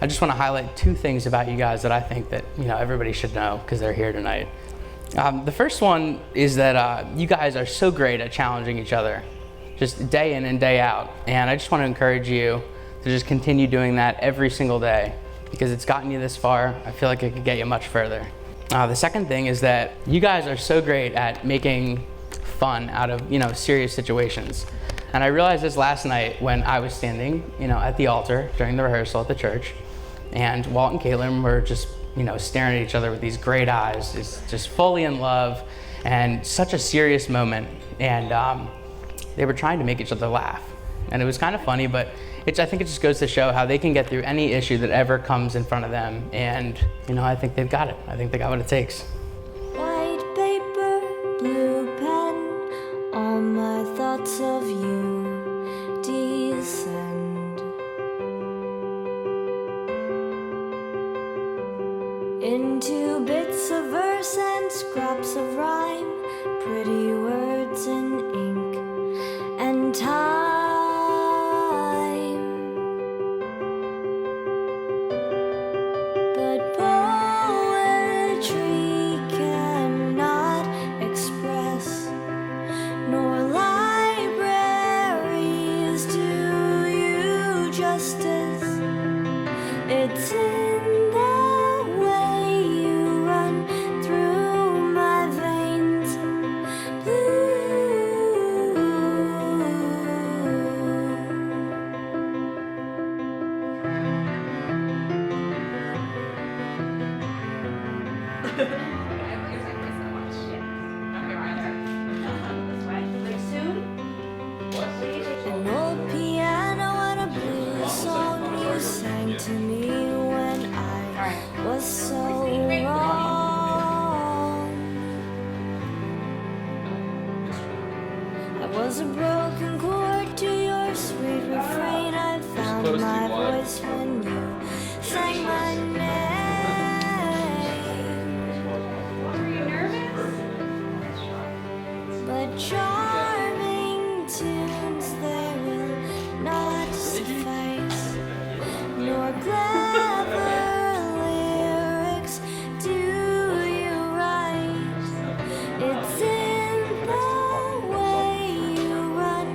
I just want to highlight two things about you guys that I think that everybody should know because they're here tonight. The first one is that you guys are so great at challenging each other, just day in and day out. And I just want to encourage you to just continue doing that every single day because it's gotten you this far. I feel like it could get you much further. The second thing is that you guys are so great at making fun out of serious situations. And I realized this last night when I was standing at the altar during the rehearsal at the church, and Walt and Caitlin were just staring at each other with these great eyes, just fully in love, and such a serious moment. And they were trying to make each other laugh. And it was kind of funny, but I think it just goes to show how they can get through any issue that ever comes in front of them. And I think they've got it. I think they got what it takes. White paper, blue pen, all my thoughts of you descend into bits of verse and scraps of rhyme, pretty words in ink and time. But poetry cannot express, nor libraries do you justice. It's in the way you run through my veins, an old piano and a blues song you sang to me when I was so wrong. I was a broken chord to your sweet refrain. I found my voice when you sang my name. Were you nervous? But charming tunes they will not suffice, nor clever lyrics do you write. It's in the way you run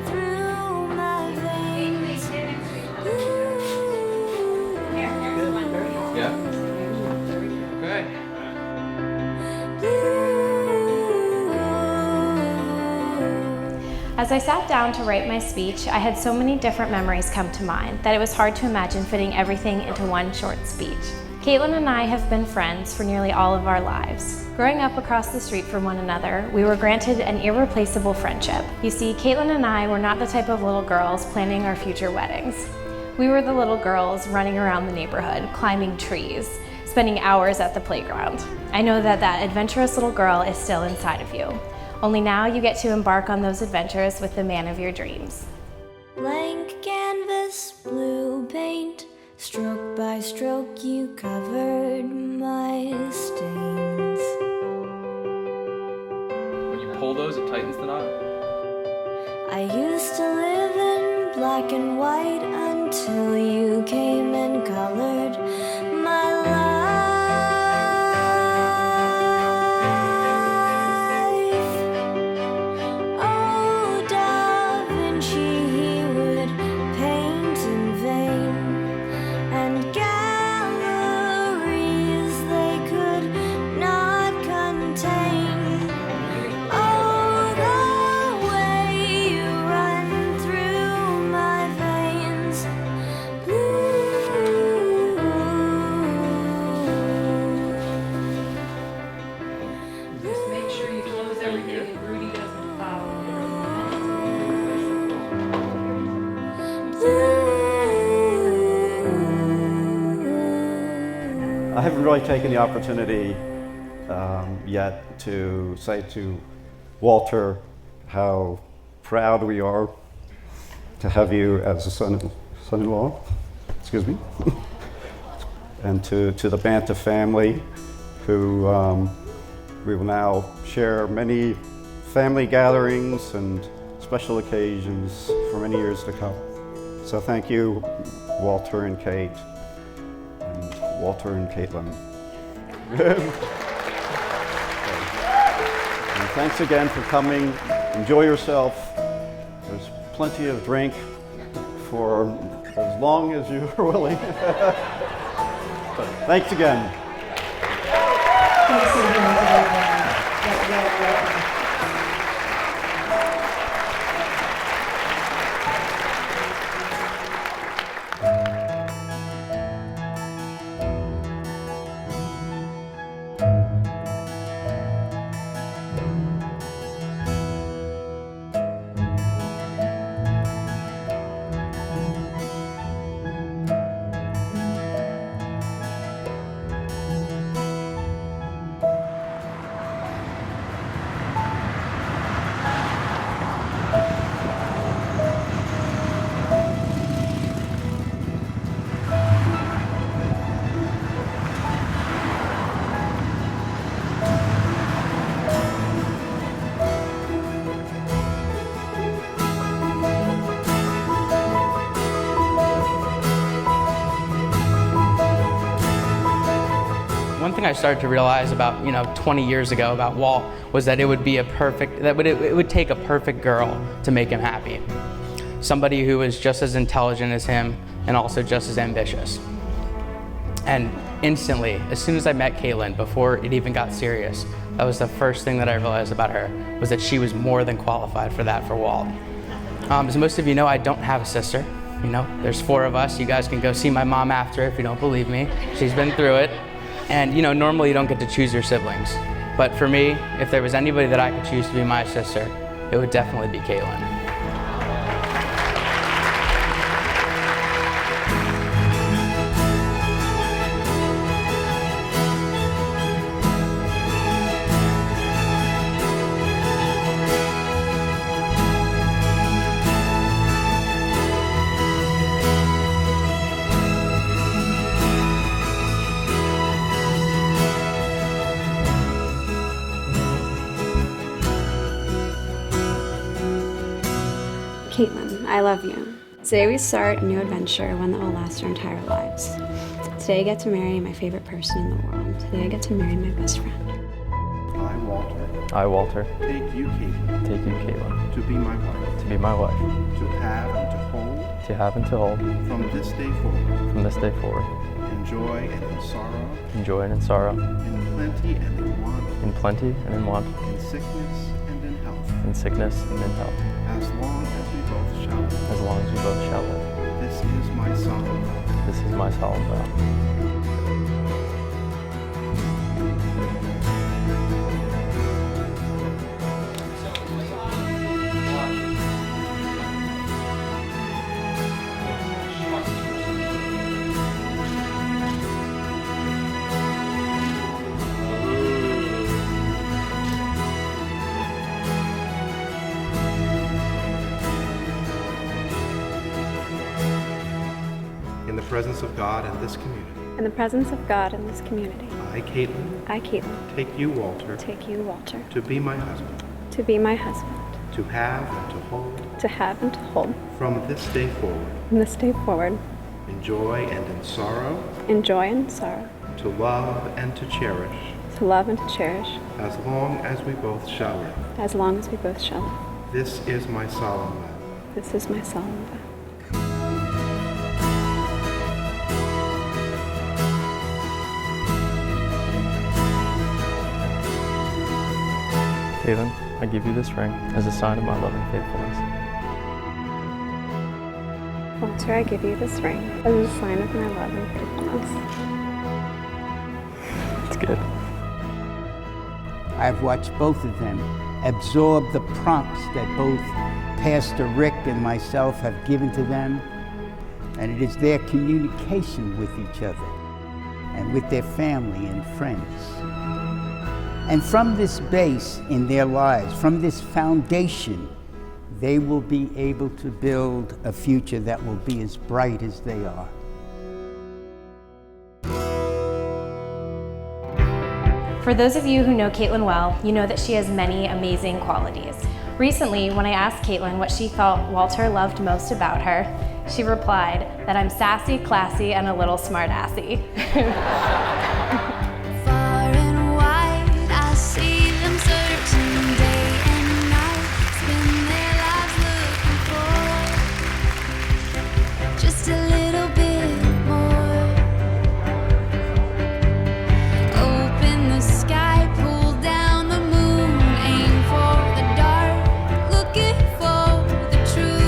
through my veins. Yeah. Good. As I sat down to write my speech, I had so many different memories come to mind that it was hard to imagine fitting everything into one short speech. Caitlin and I have been friends for nearly all of our lives. Growing up across the street from one another, we were granted an irreplaceable friendship. You see, Caitlin and I were not the type of little girls planning our future weddings. We were the little girls running around the neighborhood, climbing trees, spending hours at the playground. I know that that adventurous little girl is still inside of you. Only now you get to embark on those adventures with the man of your dreams. Blank canvas, blue paint, stroke by stroke you covered my stains. When you pull those, it tightens the knot. I used to live in black and white until you came and colored my life. Oh, Da Vinci, he would paint in vain, and galleries they could not contain. Oh, the way you run through my veins, Just make sure you close everything and Rudy doesn't follow. I haven't really taken the opportunity yet to say to Walter how proud we are to have you as a son-in-law, excuse me, and to the Banta family, who we will now share many family gatherings and special occasions for many years to come. So thank you, Walter and Kate, Walter and Caitlin. And thanks again for coming. Enjoy yourself. There's plenty of drink for as long as you are willing. But thanks again. One thing I started to realize about 20 years ago about Walt was that it would take a perfect girl to make him happy. Somebody who was just as intelligent as him and also just as ambitious. And instantly, as soon as I met Caitlin, before it even got serious, that was the first thing that I realized about her, was that she was more than qualified for that for Walt. As most of you know, I don't have a sister. There's 4 of us. You guys can go see my mom after if you don't believe me. She's been through it. And normally you don't get to choose your siblings. But for me, if there was anybody that I could choose to be my sister, it would definitely be Caitlin. Caitlin, I love you. Today we start a new adventure, one that will last our entire lives. Today I get to marry my favorite person in the world. Today I get to marry my best friend. I, Walter. I, Walter. Take you, Caitlin. Take you, Caitlin. To be my wife. To be my wife. To have and to hold. To have and to hold. From this day forward. From this day forward. In joy and in sorrow. In joy and in sorrow. In plenty and in want. In plenty and in want. In sickness and in health. In sickness and in health. As long as we both shall live. As long as we both shall live. This is my solemn vow. This is my solemn vow. In the presence of God and this community. In the presence of God and this community. I, Caitlin. I, Caitlin. Take you, Walter. Take you, Walter. To be my husband. To be my husband. To have and to hold. To have and to hold. From this day forward. From this day forward. In joy and in sorrow. In joy and sorrow. To love and to cherish. To love and to cherish. As long as we both shall live. As long as we both shall live. This is my solemn vow. This is my solemn vow. Caitlin, I give you this ring as a sign of my love and faithfulness. Walter, I give you this ring as a sign of my love and faithfulness. It's good. I've watched both of them absorb the prompts that both Pastor Rick and myself have given to them, and it is their communication with each other and with their family and friends. And from this base in their lives, from this foundation, they will be able to build a future that will be as bright as they are. For those of you who know Caitlin well, you know that she has many amazing qualities. Recently, when I asked Caitlin what she felt Walter loved most about her, She replied that I'm sassy, classy, and a little smart-assy. Far and wide, I see them searching day and night, spend their lives looking for just a little bit more. Open the sky, pull down the moon, aim for the dark, looking for the truth.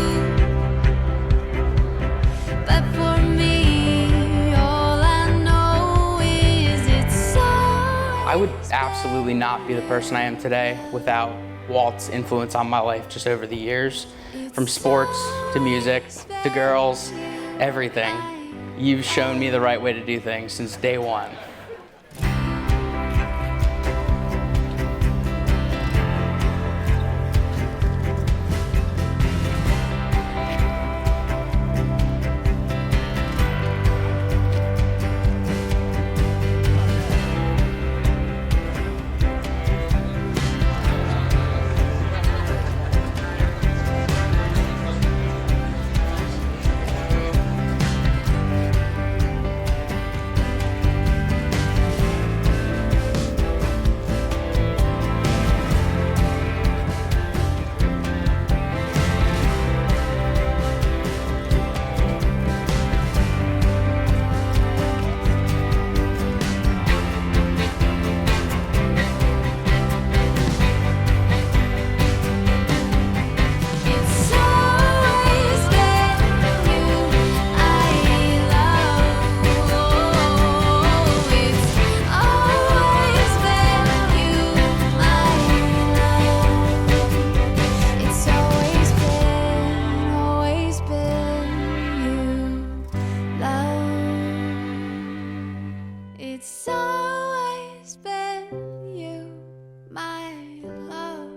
But for me, all I know is it's so. I would absolutely not be the person I am today without Walt's influence on my life just over the years. From sports to music to girls, everything. You've shown me the right way to do things since day one. It's always been you I love. It's always been you my love. It's always been you, love. It's always been you, my love.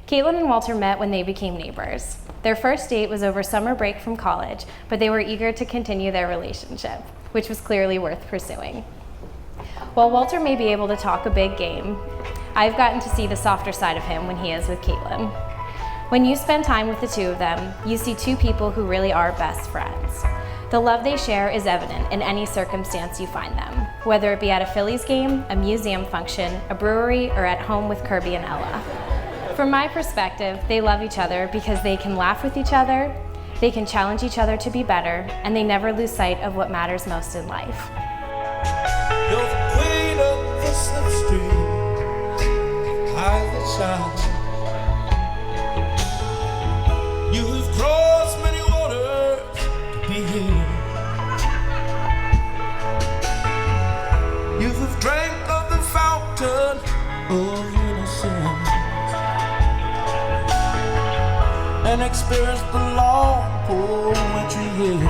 Caitlin and Walter met when they became neighbors. Their first date was over summer break from college, but they were eager to continue their relationship, which was clearly worth pursuing. While Walter may be able to talk a big game, I've gotten to see the softer side of him when he is with Caitlin. When you spend time with the two of them, you see two people who really are best friends. The love they share is evident in any circumstance you find them, whether it be at a Phillies game, a museum function, a brewery, or at home with Kirby and Ella. From my perspective, they love each other because they can laugh with each other, they can challenge each other to be better, and they never lose sight of what matters most in life. You're the queen of the slipstream, high the shine. You have crossed many waters to be here. You have drank of the fountain of innocence and experienced the long poetry years.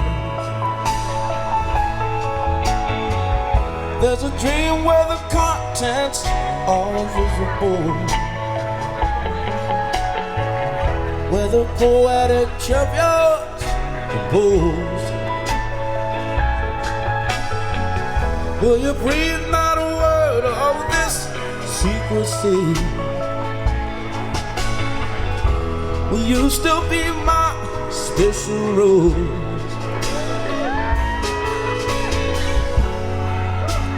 There's a dream where the contents are visible, where the poetic champions compose. Will you breathe not a word of this secrecy? Will you still be my special rose?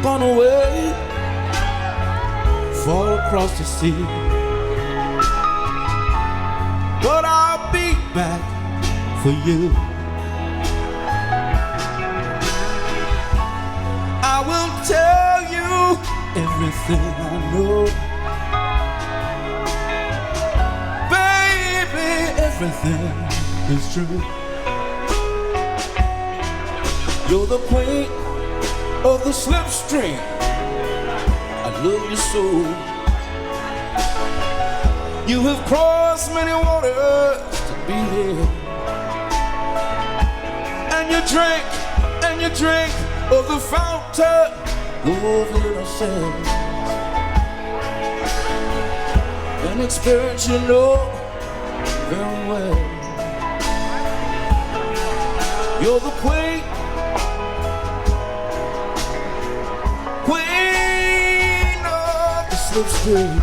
Gone away, far across the sea, but I'll be back for you. I will tell you everything I know, baby, everything is true. You're the queen of the slipstream, I love you so. You have crossed many waters to be here, and you drink of the fountain of innocence, an experience you know very well. You're the queen of the slipstream,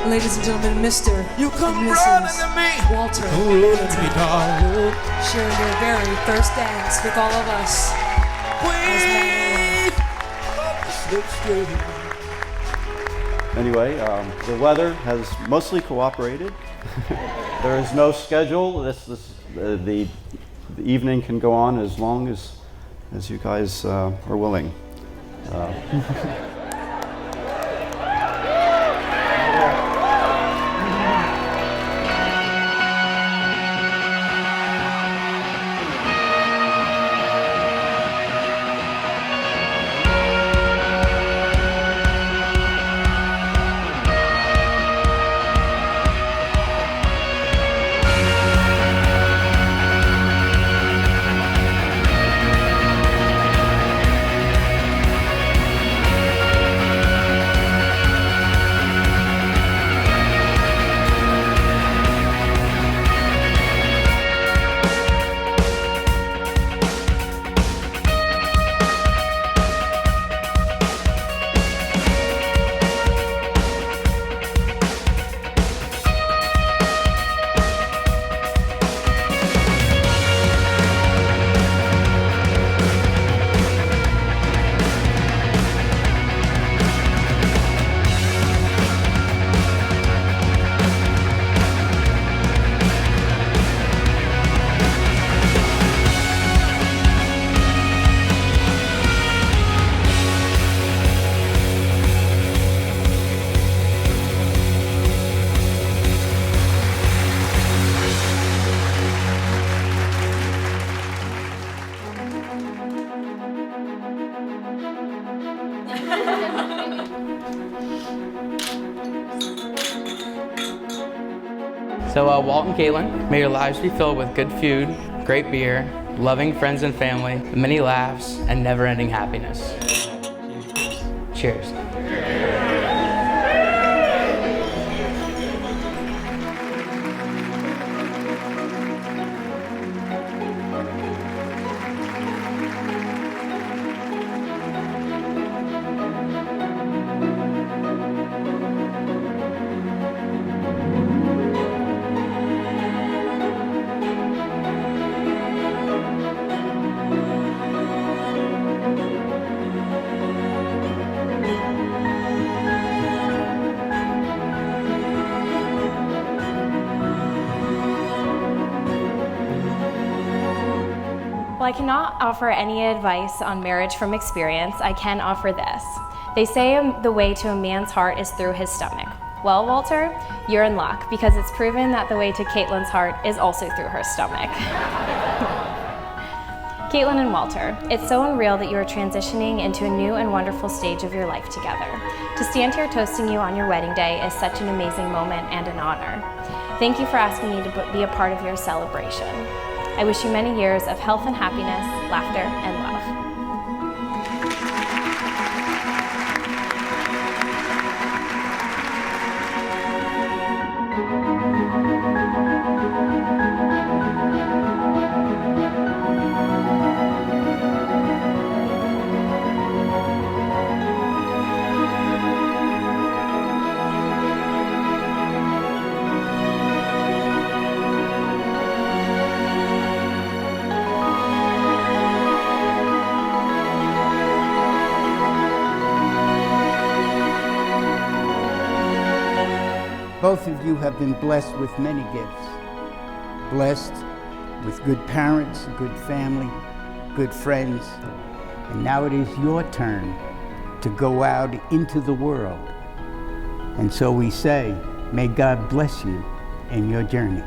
Ladies and gentlemen, Mr. You come and running Mrs. to me. Walter, Running to me, darling. sharing their very first dance with all of us. Queen of the slipstream. Anyway, the weather has mostly cooperated. There is no schedule. The evening can go on as long as you guys are willing. So Walt and Caitlin, may your lives be filled with good food, great beer, loving friends and family, many laughs, and never-ending happiness. Cheers. While I cannot offer any advice on marriage from experience, I can offer this. They say the way to a man's heart is through his stomach. Well, Walter, you're in luck because it's proven that the way to Caitlin's heart is also through her stomach. Caitlin and Walter, it's so unreal that you are transitioning into a new and wonderful stage of your life together. To stand here toasting you on your wedding day is such an amazing moment and an honor. Thank you for asking me to be a part of your celebration. I wish you many years of health and happiness, laughter, and love. Both of you have been blessed with many gifts. Blessed with good parents, good family, good friends. And now it is your turn to go out into the world. And so we say, may God bless you in your journey.